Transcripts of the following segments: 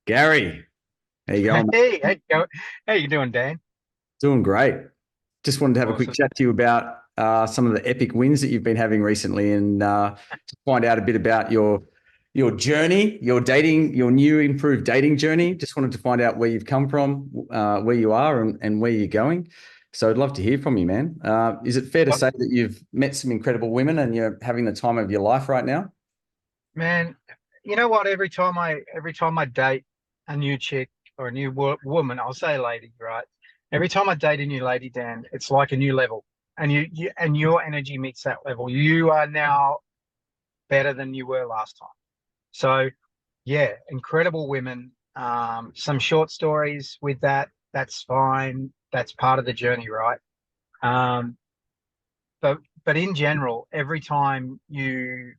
Gary, how you going? Hey, how you doing, Dan? Doing great. Just wanted to have a quick Awesome. chat to you about some of the epic wins that you've been having recently, and to find out a bit about your journey, your dating, your new improved dating journey. Just wanted to find out where you've come from, where you are, and where you're going. So I'd love to hear from you, man. Is it fair to What, say that you've met some incredible women and you're having the time of your life right now? man? You know what? Every time I date a new chick or a new woman, I'll say lady, right? Every time I date a new lady, Dan, it's like a new level, and you and your energy meets that level. You are now better than you were last time. So, yeah, incredible women. Some short stories with that. That's fine. That's part of the journey, right? Um, but in general, every time you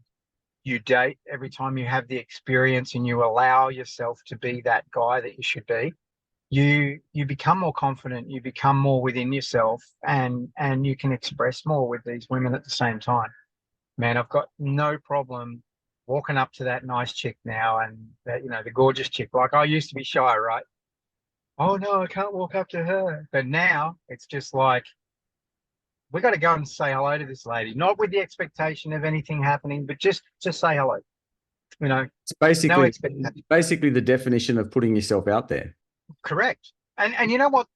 date, every time you have the experience and you allow yourself to be that guy that you should be, you become more confident, you become more within yourself, and you can express more with these women at the same time. Man, I've got no problem walking up to that nice chick now and that, the gorgeous chick. Like I used to be shy, right? Oh no, I can't walk up to her. But now it's just like we got to go and say hello to this lady, not with the expectation of anything happening, but just say hello. You know, It's no basically expectation. basically the definition of putting yourself out there. Correct. And you know what?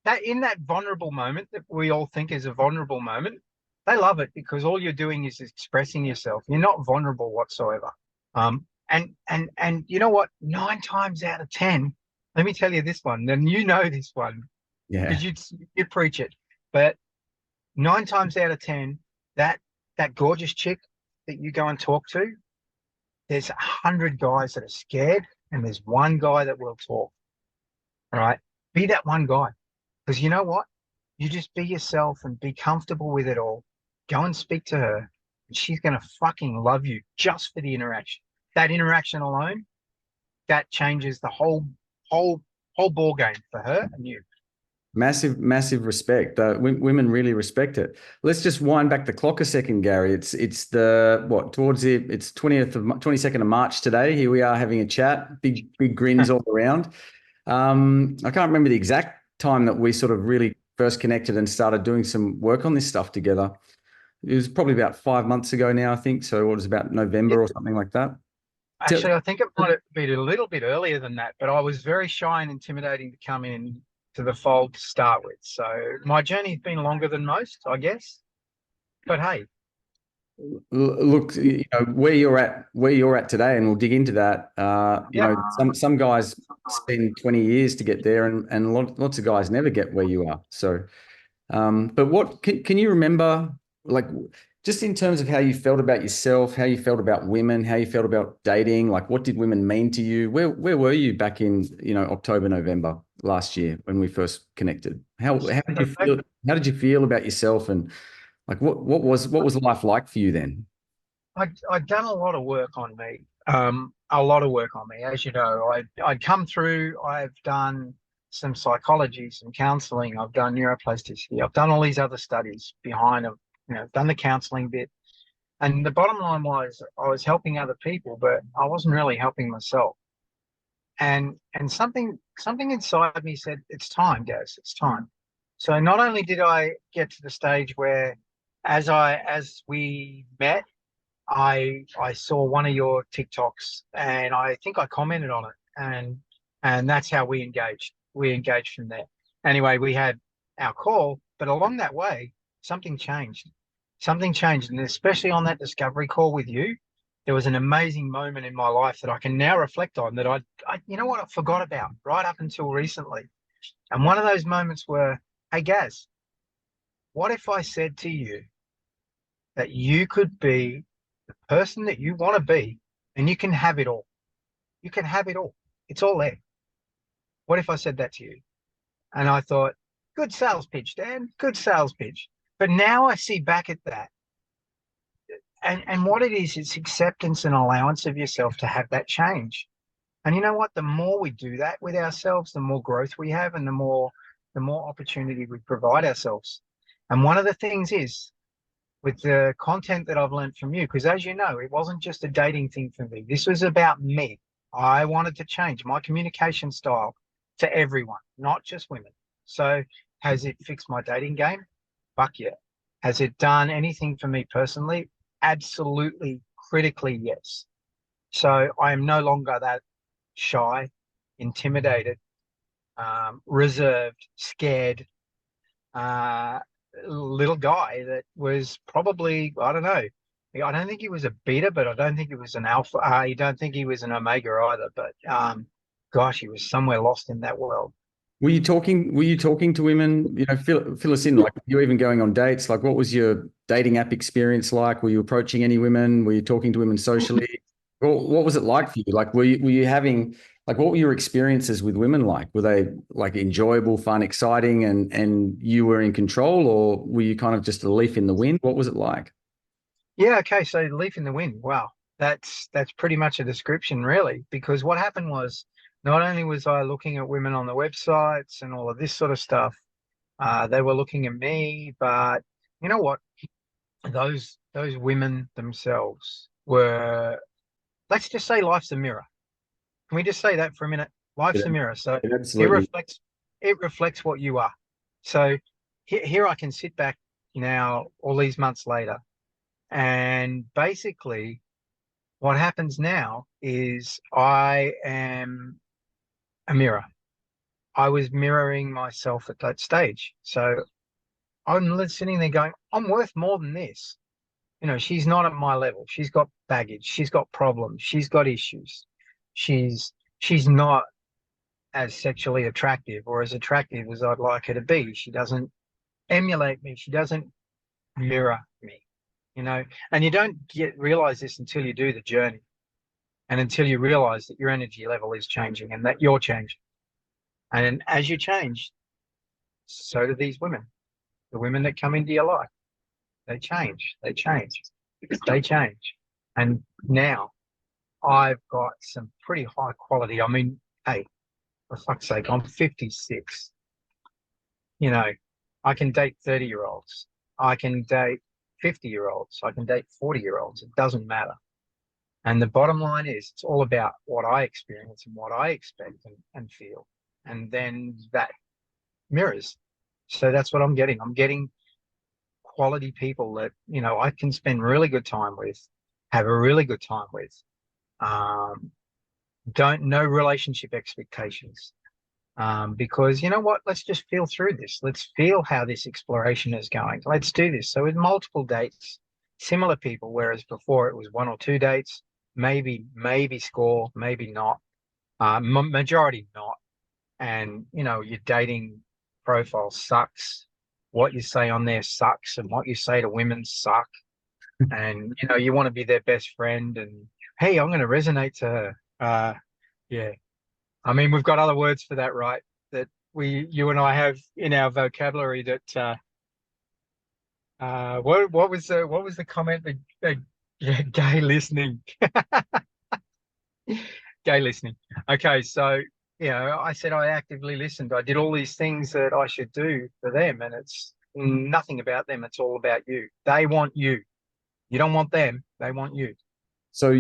That in that vulnerable moment that we all think is a vulnerable moment, they love it because all you're doing is expressing yourself. You're not vulnerable whatsoever. And you know what? 9 times out of 10, let me tell you this one. And you know this one Yeah. because you preach it. But 9 times out of 10, that that gorgeous chick that you go and talk to, there's 100 guys that are scared, and there's one guy that will talk. All right. Be that one guy. Because you know what? You just be yourself and be comfortable with it all. Go and speak to her, and she's going to fucking love you just for the interaction. That interaction alone, that changes the whole, whole ball game for her and you. Massive, massive respect. Women really respect it. Let's just wind back the clock a second, Gary. It's the what towards the it's 22nd of March today. Here we are having a chat. Big grins all around. I can't remember the exact time that we sort of really first connected and started doing some work on this stuff together. It was probably about 5 months ago now, I think. So it was about Yeah, November or something like that. Tell- actually, I think it might have been a little bit earlier than that, but I was very shy and intimidating to come in to the fold to start with. So my journey's been longer than most, I guess. But hey, Look, where you're at today, and we'll dig into that. yeah. Some guys spend 20 years to get there, and lots of guys never get where you are. So, but what can you remember, like, just in terms of how you felt about yourself, how you felt about women, how you felt about dating, like, what did women mean to you? Where were you back in, October, November last year when we first connected? How did you So feel? How did you feel about yourself and like what was life like for you then? I'd done a lot of work on me, a lot of work on me. As you know, I'd come through. I've done some psychology, some counselling. I've done neuroplasticity. I've done all these other studies behind them. Done the counselling bit. And the bottom line was I was helping other people, but I wasn't really helping myself. And something inside me said, "It's time, Gaz. It's time." So not only did I get to the stage where, as we met, I saw one of your TikToks and I think I commented on it and that's how we engaged. We engaged from there. Anyway, we had our call, but along that way, something changed. Something changed, and especially on that discovery call with you, there was an amazing moment in my life that I can now reflect on that I you know what, I forgot about right up until recently. And one of those moments were, hey Gaz, what if I said to you that you could be person that you want to be, and you can have it all. You can have it all. It's all there. What if I said that to you? And I thought, good sales pitch, Dan. Good sales pitch. But now I see back at that, and what it is, it's acceptance and allowance of yourself to have that change. And you know what? The more we do that with ourselves, the more growth we have, and the more opportunity we provide ourselves. And one of the things is with the content that I've learned from you, because as you know, it wasn't just a dating thing for me. This was about me. I wanted to change my communication style to everyone, not just women. So has it fixed my dating game? Fuck yeah. Has it done anything for me personally? Absolutely, critically, yes. So I am no longer that shy, intimidated, reserved, scared, uh, little guy that was probably, I don't know. I don't think he was a beta, but I don't think he was an alpha. You don't think he was an omega either. But gosh, he was somewhere lost in that world. Were you talking to women? You know, fill us in. Like, you even going on dates? Like, what was your dating app experience like? Were you approaching any women? Were you talking to women socially? What was it like for you? Like, were you having, like, what were your experiences with women like? Were they like enjoyable, fun, exciting, and you were in control, or were you kind of just a leaf in the wind? What was it like? Yeah, okay. So leaf in the wind. Wow. That's pretty much a description, really, because what happened was not only was I looking at women on the websites and all of this sort of stuff, they were looking at me, but you know what? Those women themselves were, let's just say life's a mirror. Can we just say that for a minute? Yeah, Life's a mirror. So it absolutely. reflects it reflects what you are. So here I can sit back now all these months later, and basically what happens now is I am a mirror. I was mirroring myself at that stage. So I'm sitting there going, I'm worth more than this. You know, she's not at my level. She's got baggage. She's got problems. She's got issues. She's not as sexually attractive or as attractive as I'd like her to be. She doesn't emulate me. She doesn't mirror me, you know. And you don't realize this until you do the journey and until you realize that your energy level is changing and that you're changing. And as you change, so do these women. The women that come into your life, they change, they change, they change. And now I've got some pretty high quality. I mean, hey, for fuck's sake, I'm 56. You know, I can date 30-year-olds. I can date 50-year-olds. I can date 40-year-olds. It doesn't matter. And the bottom line is it's all about what I experience and what I expect and feel. And then that mirrors. So that's what I'm getting. I'm getting quality people that, you know, I can spend really good time with, have a really good time with. Um, don't no relationship expectations. Because you know what? Let's just feel through this. Let's feel how this exploration is going. Let's do this. So with multiple dates, similar people, whereas before it was one or two dates, maybe score, maybe not. Majority not. And you know, your dating profile sucks. What you say on there sucks, and what you say to women suck. And you know, you want to be their best friend. And hey, I'm going to resonate to her. Yeah. I mean, we've got other words for that, right? That you and I have in our vocabulary. That what was the comment? Yeah, gay listening, gay listening. Okay, so you know, I said I actively listened. I did all these things that I should do for them, and it's nothing about them. It's all about you. They want you. You don't want them. They want you. So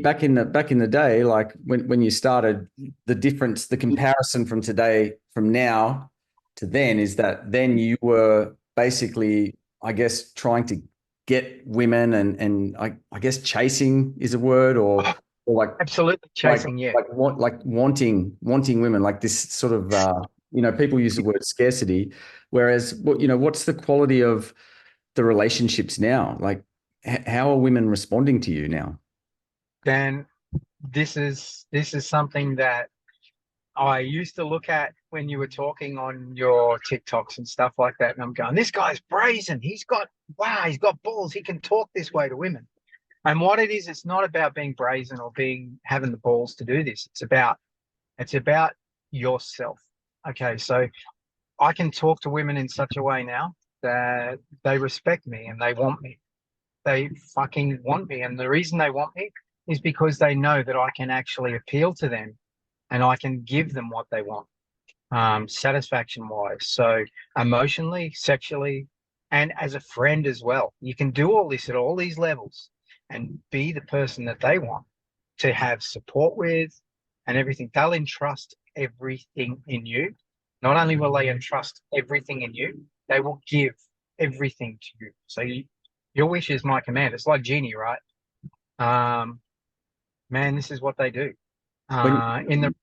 back in the day, like when you started, the difference, the comparison from today, from now to then, is that then you were basically, I guess, trying to get women, and I guess chasing is a word, or Absolutely chasing. Yeah. like wanting women, like this sort of you know, people use the word scarcity, whereas what, you know, what's the quality of the relationships now? Like, how are women responding to you now? Then this is something that I used to look at when you were talking on your TikToks and stuff like that. And I'm going, this guy's brazen. He's got balls. He can talk this way to women. And what it is, it's not about being brazen or having the balls to do this. It's about yourself. Okay. So I can talk to women in such a way now that they respect me and they want me. They fucking want me. And the reason they want me is because they know that I can actually appeal to them and I can give them what they want, satisfaction wise. So emotionally, sexually, and as a friend as well. You can do all this at all these levels and be the person that they want to have support with, and everything. They'll entrust everything in you. Not only will they entrust everything in you, they will give everything to you. So your wish is my command. It's like genie, right? Man, this is what they do. When In the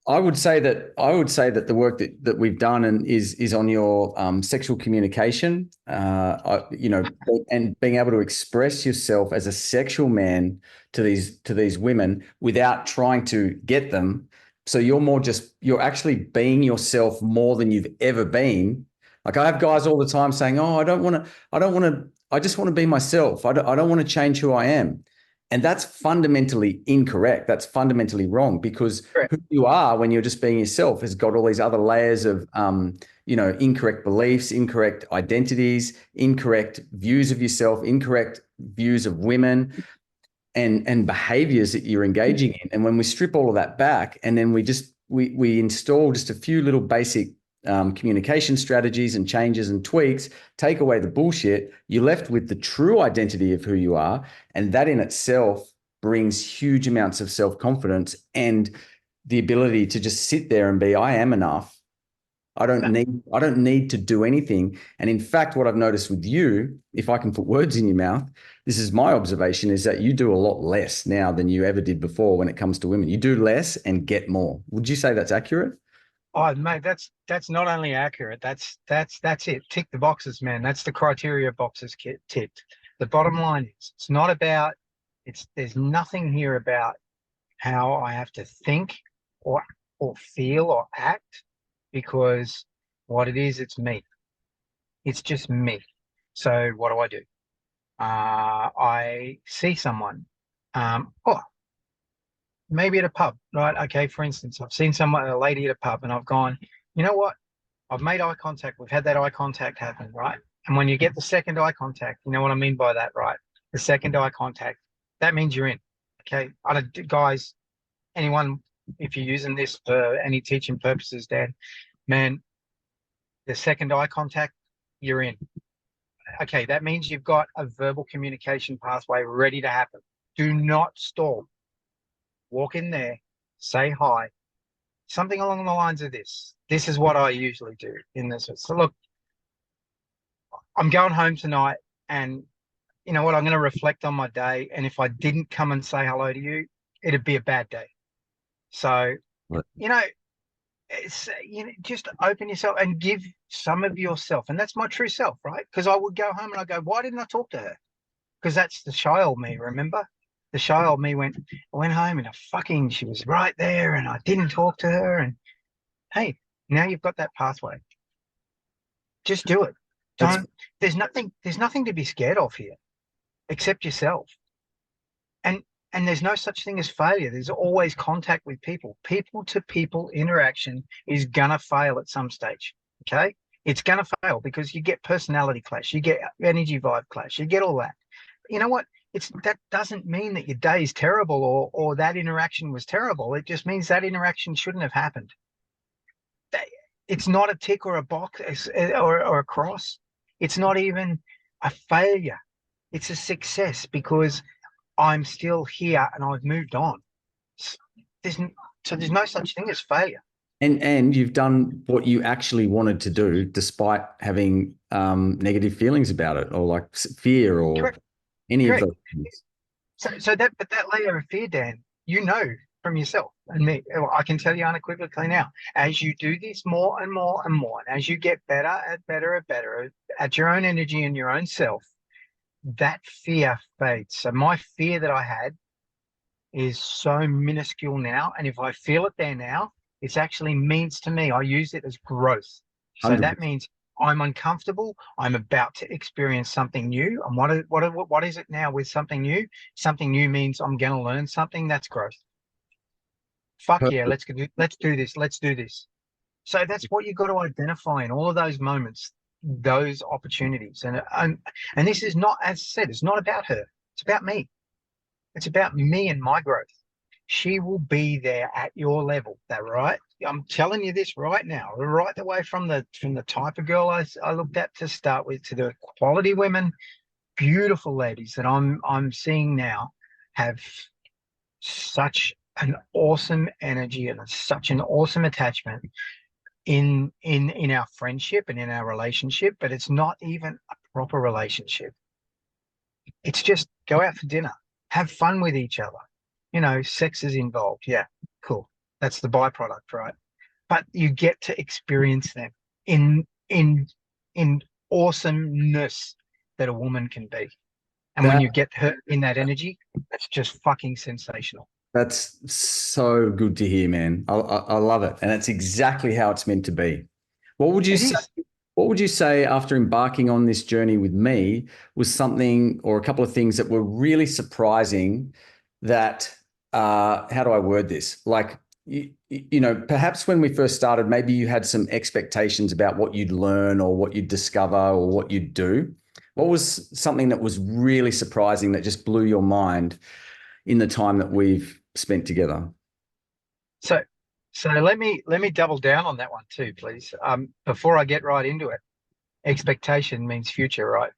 I would say that the work that we've done and is on your sexual communication, and being able to express yourself as a sexual man to these women without trying to get them. So you're actually being yourself more than you've ever been. Like I have guys all the time saying, "Oh, I just want to be myself. I don't want to change who I am." And that's fundamentally incorrect. That's fundamentally wrong, because who you are when you're just being yourself has got all these other layers of, incorrect beliefs, incorrect identities, incorrect views of yourself, incorrect views of women, and behaviors that you're engaging in. And when we strip all of that back, and then we install just a few little basic communication strategies and changes and tweaks, take away the bullshit, you're left with the true identity of who you are. And that in itself brings huge amounts of self-confidence and the ability to just sit there and be, I am enough. I don't need to do anything. And in fact, what I've noticed with you, if I can put words in your mouth, this is my observation, is that you do a lot less now than you ever did before when it comes to women. You do less and get more. Would you say that's accurate? Oh, mate, that's not only accurate. That's it. Tick the boxes, man. That's the criteria boxes ticked. The bottom line is, it's not about. There's nothing here about how I have to think or feel or act, because what it is, it's me. It's just me. So what do? I see someone. Oh, maybe at a pub, right? Okay, for instance, I've seen a lady at a pub, and I've gone, you know what? I've made eye contact. We've had that eye contact happen, right? And when you get the second eye contact, you know what I mean by that, right? The second eye contact, that means you're in. Okay, guys, anyone, if you're using this for any teaching purposes, Dan, man, the second eye contact, you're in. Okay, that means you've got a verbal communication pathway ready to happen. Do not stall. Walk in there, say hi, something along the lines of this. This is what I usually do in this. So look, I'm going home tonight, and you know what? I'm going to reflect on my day. And if I didn't come and say hello to you, it'd be a bad day. So, Right. it's, just open yourself and give some of yourself. And that's my true self, right? Because I would go home and I go, why didn't I talk to her? Because that's the shy old me, remember? The shy old me I went home and she was right there, and I didn't talk to her. And hey, now you've got that pathway. Just do it. There's nothing to be scared of here except yourself. And there's no such thing as failure. There's always contact with people. People to people interaction is gonna fail at some stage. Okay? It's gonna fail because you get personality clash, you get energy vibe clash, you get all that. You know what? That doesn't mean that your day is terrible or that interaction was terrible. It just means that interaction shouldn't have happened. It's not a tick or a box or a cross. It's not even a failure. It's a success because I'm still here and I've moved on. There's no such thing as failure. And you've done what you actually wanted to do, despite having negative feelings about it, or like fear, or Correct. any Correct. of those things. So that layer of fear, Dan, from yourself and me. I can tell you unequivocally now, as you do this more and more and more, and as you get better at your own energy and your own self, that fear fades. So my fear that I had is so minuscule now. And if I feel it there now, it actually means to me, I use it as growth. So 100%. that means I'm uncomfortable. I'm about to experience something new. And what is it now with something new? Something new means I'm going to learn something. That's growth. Fuck yeah, let's do this. Let's do this. So that's what you've got to identify in all of those moments, those opportunities. And this is not, as I said, it's not about her. It's about me. It's about me and my growth. She will be there at your level. That right? I'm telling you this right now, right the way from the type of girl I looked at to start with, to the quality women, beautiful ladies that I'm seeing now have such an awesome energy and such an awesome attachment in our friendship and in our relationship, but it's not even a proper relationship. It's just go out for dinner, have fun with each other. You know, sex is involved. Yeah, cool. That's the byproduct, right? But you get to experience them in in in awesomeness that a woman can be. And when That you get her in that energy, it's just fucking sensational. that's so good to hear, man. I love it, and it's exactly how it's meant to be. What would you It say? is. What would you say after embarking on this journey with me was something or a couple of things that were really surprising that how do I word this? Like you know, perhaps when we first started, maybe you had some expectations about what you'd learn or what you'd discover or what you'd do. What was something that was really surprising that just blew your mind in the time that we've spent together? So so let me double down on that one too, please. Before I get right into it, expectation means future, right?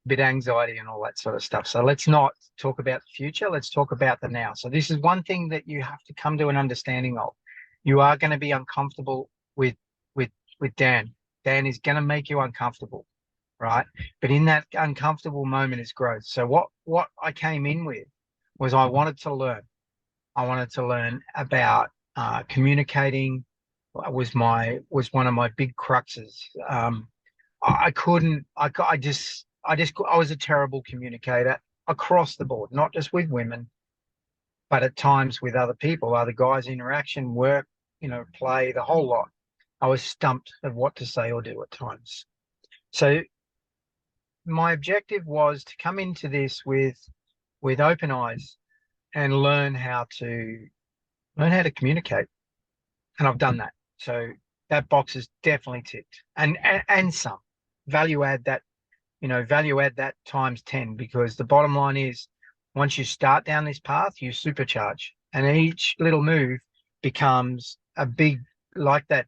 Bit anxiety and all that sort of stuff. So let's not talk about the future. Let's talk about the now. So this is one thing that you have to come to an understanding of. You are going to be uncomfortable with with Dan. Dan is going to make you uncomfortable, right? But in that uncomfortable moment is growth. So what I came in with was I wanted to learn. I wanted to learn about communicating. Was one of my big cruxes. I couldn't. I was a terrible communicator across the board, not just with women, but at times with other people, other guys, interaction, work, play, the whole lot. I was stumped of what to say or do at times. So my objective was to come into this with open eyes and learn how to communicate, and I've done that. So that box is definitely ticked, and some value add that times 10, because the bottom line is once you start down this path, you supercharge, and each little move becomes a big, like that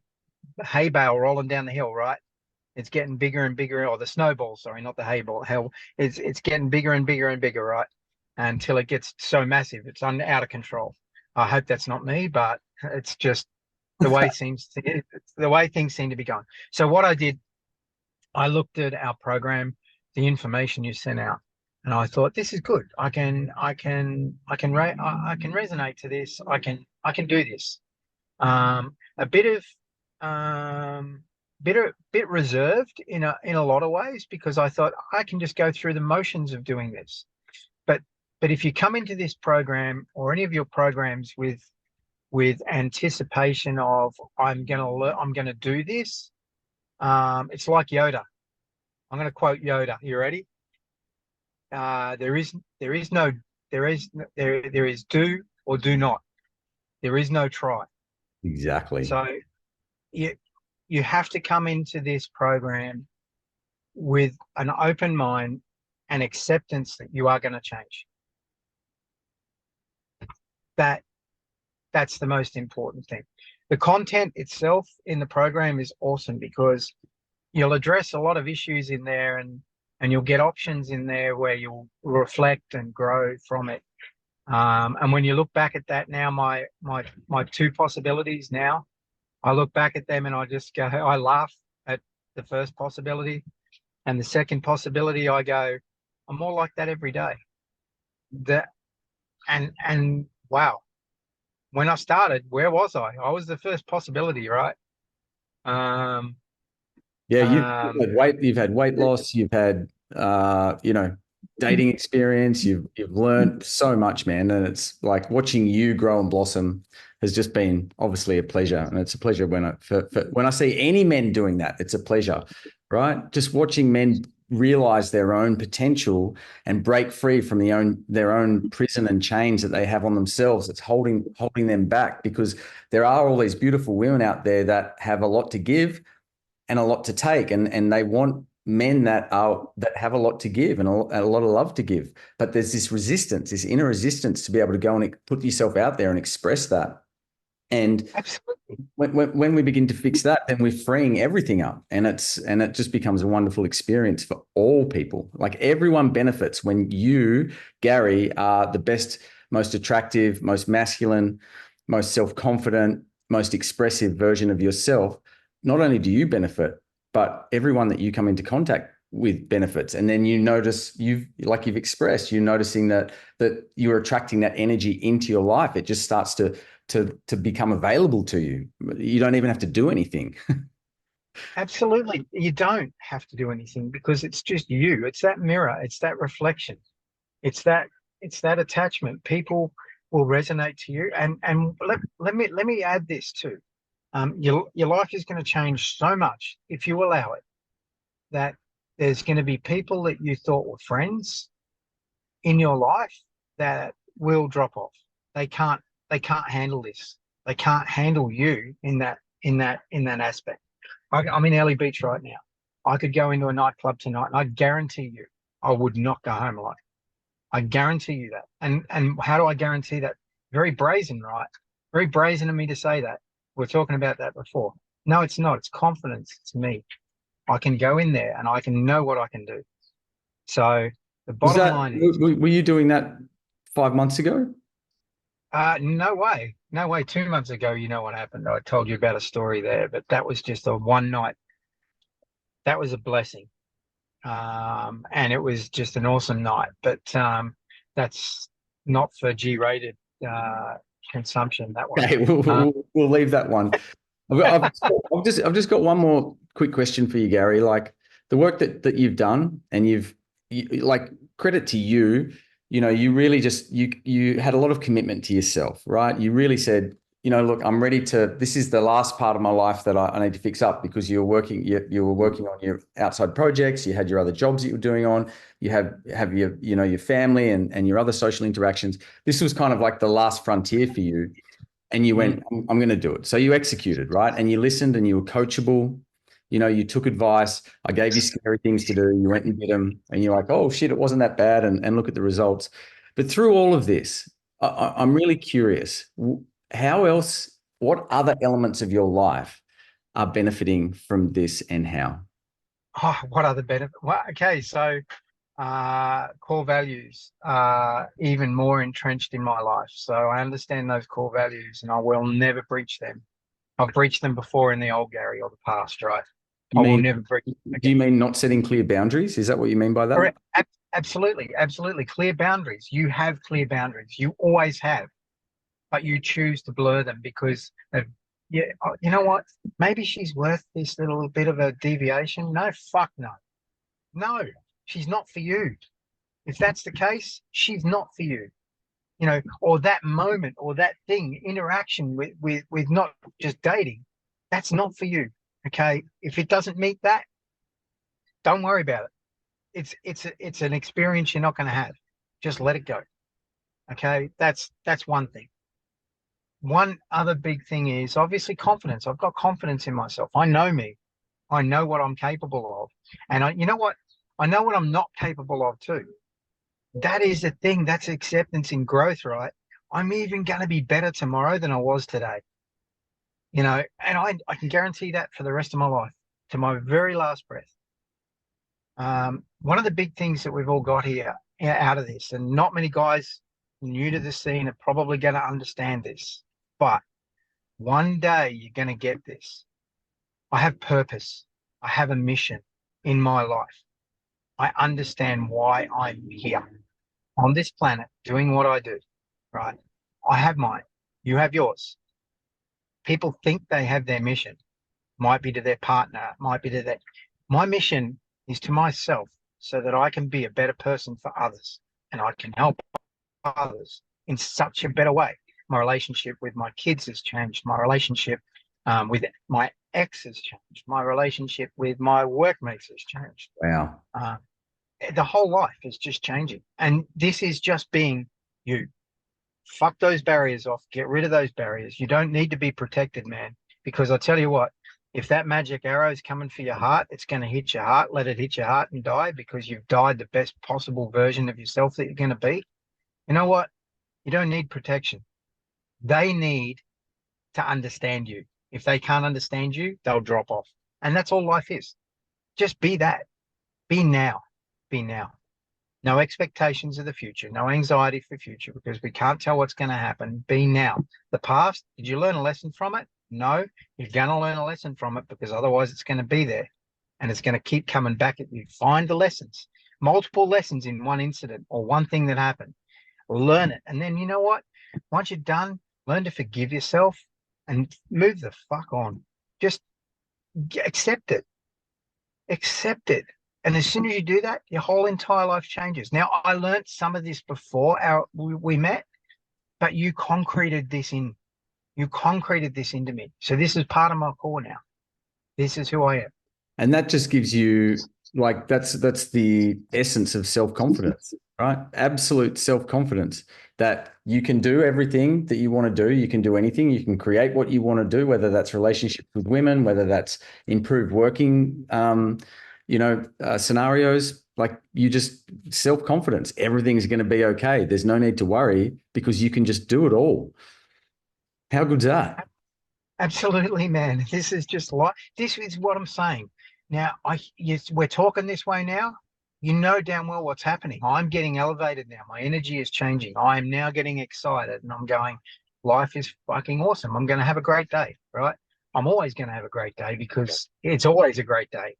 hay bale rolling down the hill, right? It's getting bigger and bigger, or the snowball, sorry, not the hay ball. Hell, it's getting bigger and bigger and bigger, right? Until it gets so massive, it's out of control. I hope that's not me, but it's just the way things seem to be going. So what I did, I looked at our program, the information you sent out, and I thought this is good. I can resonate to this. I can do this. A bit of bit reserved in a lot of ways, because I thought I can just go through the motions of doing this. But if you come into this program or any of your programs with anticipation of I'm gonna do this, it's like Yoda. I'm gonna quote Yoda. You ready? There is do or do not. There is no try. Exactly. So you you have to come into this program with an open mind and acceptance that you are going to change. That's the most important thing. The content itself in the program is awesome, because you'll address a lot of issues in there, and you'll get options in there where you'll reflect and grow from it. And when you look back at that now, my two possibilities now, I look back at them and I laugh at the first possibility, and the second possibility, I go, I'm more like that every day. That and wow, when I started, where was I? I was the first possibility, right? Um, Yeah, um, you've had weight loss, you've had dating experience, you've learned so much, man. And it's like watching you grow and blossom has just been obviously a pleasure. And it's a pleasure when I see any men doing that, it's a pleasure, right? Just watching men realize their own potential and break free from their own prison and chains that they have on themselves. It's holding them back, because there are all these beautiful women out there that have a lot to give and a lot to take, and they want men that have a lot to give and a lot of love to give. But there's this resistance, this inner resistance to be able to go and put yourself out there and express that. And absolutely. when we begin to fix that, then we're freeing everything up, and it just becomes a wonderful experience for all people. Like everyone benefits when you, Gary, are the best most attractive, most masculine, most self-confident, most expressive version of yourself, not only do you benefit, but everyone that you come into contact with benefits. And then you notice like you've expressed, you're noticing that you're attracting that energy into your life. It just starts to become available to you. You don't even have to do anything. Absolutely. You don't have to do anything because it's just you. It's that mirror. It's that reflection. It's that attachment. People will resonate to you. And let me add this too. Your life is going to change so much if you allow it, that there's going to be people that you thought were friends in your life that will drop off. They can't handle this. They can't handle you in that aspect. I'm in Early Beach right now. I could go into a nightclub tonight, and I guarantee you, I would not go home alone. I guarantee you that. And how do I guarantee that? Very brazen, right? Very brazen of me to say that. We're talking about that before. No, it's not. It's confidence. It's me. I can go in there and I can know what I can do. So the bottom line is, were you doing that 5 months ago? no way. No way. 2 months ago, you know what happened. I told you about a story there, but that was just a one night. That was a blessing. And it was just an awesome night. But that's not for G-rated consumption, that one. Okay, we'll leave that one. I've just got one more quick question for you, Gary. Like the work that you've done, and like credit to you. You really you had a lot of commitment to yourself, right? You really said, look, I'm ready this is the last part of my life that I need to fix up, because you were working on your outside projects. You had your other jobs that you were doing on. You have your family and your other social interactions. This was kind of like the last frontier for you. And you went, I'm going to do it. So you executed, right? And you listened and you were coachable. You took advice. I gave you scary things to do. You went and did them. And you're like, oh, shit, it wasn't that bad. And look at the results. But through all of this, I'm really curious. What other elements of your life are benefiting from this, and how? Oh, what other benefit? Well, okay, so core values are even more entrenched in my life. So I understand those core values and I will never breach them. I've breached them before in the old Gary, or the past, right? I will never breach them again. Do you mean not setting clear boundaries? Is that what you mean by that? Correct. Absolutely. Absolutely. Clear boundaries. You have clear boundaries. You always have, but you choose to blur them because of, yeah, you know what? Maybe she's worth this little bit of a deviation. No, fuck no. No, she's not for you. If that's the case, she's not for you. Or that moment or that thing, interaction with not just dating, that's not for you. Okay. If it doesn't meet that, don't worry about it. It's an experience you're not going to have. Just let it go. Okay. That's one thing. One other big thing is obviously confidence. I've got confidence in myself. I know me. I know what I'm capable of. And you know what? I know what I'm not capable of too. That is the thing. That's acceptance in growth, right? I'm even going to be better tomorrow than I was today. And I can guarantee that for the rest of my life, to my very last breath. One of the big things that we've all got here out of this, and not many guys new to the scene are probably going to understand this, but one day you're going to get this. I have purpose. I have a mission in my life. I understand why I'm here on this planet doing what I do, right? I have mine. You have yours. People think they have their mission. Might be to their partner, might be to that. My mission is to myself so that I can be a better person for others and I can help others in such a better way. My relationship with my kids has changed. My relationship with my ex has changed. My relationship with my workmates has changed. Wow. The whole life is just changing. And this is just being you. Fuck those barriers off. Get rid of those barriers. You don't need to be protected, man. Because I tell you what, if that magic arrow is coming for your heart, it's going to hit your heart. Let it hit your heart and die, because you've died the best possible version of yourself that you're going to be. You know what? You don't need protection. They need to understand you. If they can't understand you, they'll drop off. And that's all life is. Just be that. Be now. Be now. No expectations of the future, no anxiety for future, because we can't tell what's going to happen. Be now. The past, did you learn a lesson from it? No, you're going to learn a lesson from it, because otherwise it's going to be there and it's going to keep coming back at you. Find the lessons, multiple lessons in one incident or one thing that happened. Learn it. And then you know what? Once you're done, learn to forgive yourself and move the fuck on. Just accept it. Accept it. And as soon as you do that, your whole entire life changes. Now, I learned some of this before we met, but you concreted this into me. So this is part of my core now. This is who I am. And that just gives you, like, that's the essence of self-confidence, right? Absolute self-confidence that you can do everything that you want to do. You can do anything. You can create what you want to do, whether that's relationships with women, whether that's improved working, scenarios. Like, you just self-confidence. Everything's going to be okay. There's no need to worry because you can just do it all. How good's that? Absolutely, man. This is just like, this is what I'm saying. Now, we're talking this way now. You know damn well what's happening. I'm getting elevated now. My energy is changing. I am now getting excited and I'm going, life is fucking awesome. I'm going to have a great day, right? I'm always going to have a great day because it's always a great day.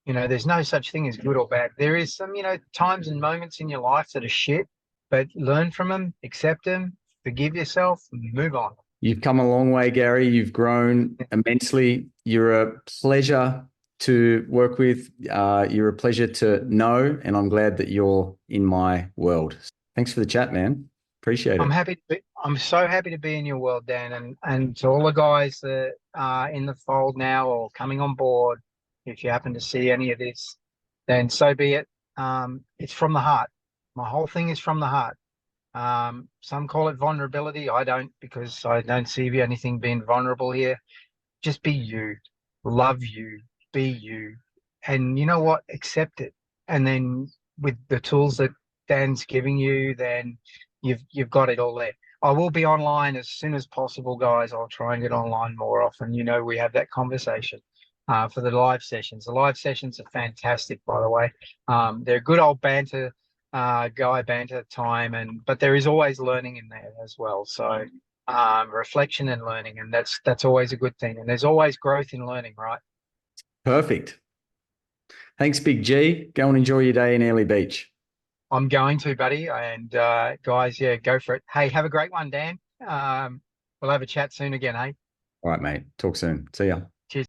There's no such thing as good or bad. There is some, times and moments in your life that are shit, but learn from them, accept them, forgive yourself, and move on. You've come a long way, Gary. You've grown immensely. You're a pleasure to work with. You're a pleasure to know, and I'm glad that you're in my world. Thanks for the chat, man. Appreciate it. I'm so happy to be in your world, Dan, and to all the guys that are in the fold now or coming on board. If you happen to see any of this, then so be it. It's from the heart. My whole thing is from the heart. Some call it vulnerability. I don't, because I don't see anything being vulnerable here. Just be you, love you, be you, and you know what? Accept it. And then with the tools that Dan's giving you, then you've got it all there. I will be online as soon as possible, guys. I'll try and get online more often. We have that conversation for the live sessions. The live sessions are fantastic, by the way. They're good old banter. Guy banter time, but there is always learning in there as well. So reflection and learning, and that's always a good thing. And there's always growth in learning, right? Perfect. Thanks, Big G. Go and enjoy your day in Airlie Beach. I'm going to, buddy. And guys, yeah, go for it. Hey, have a great one, Dan. We'll have a chat soon again, hey? All right, mate. Talk soon. See ya.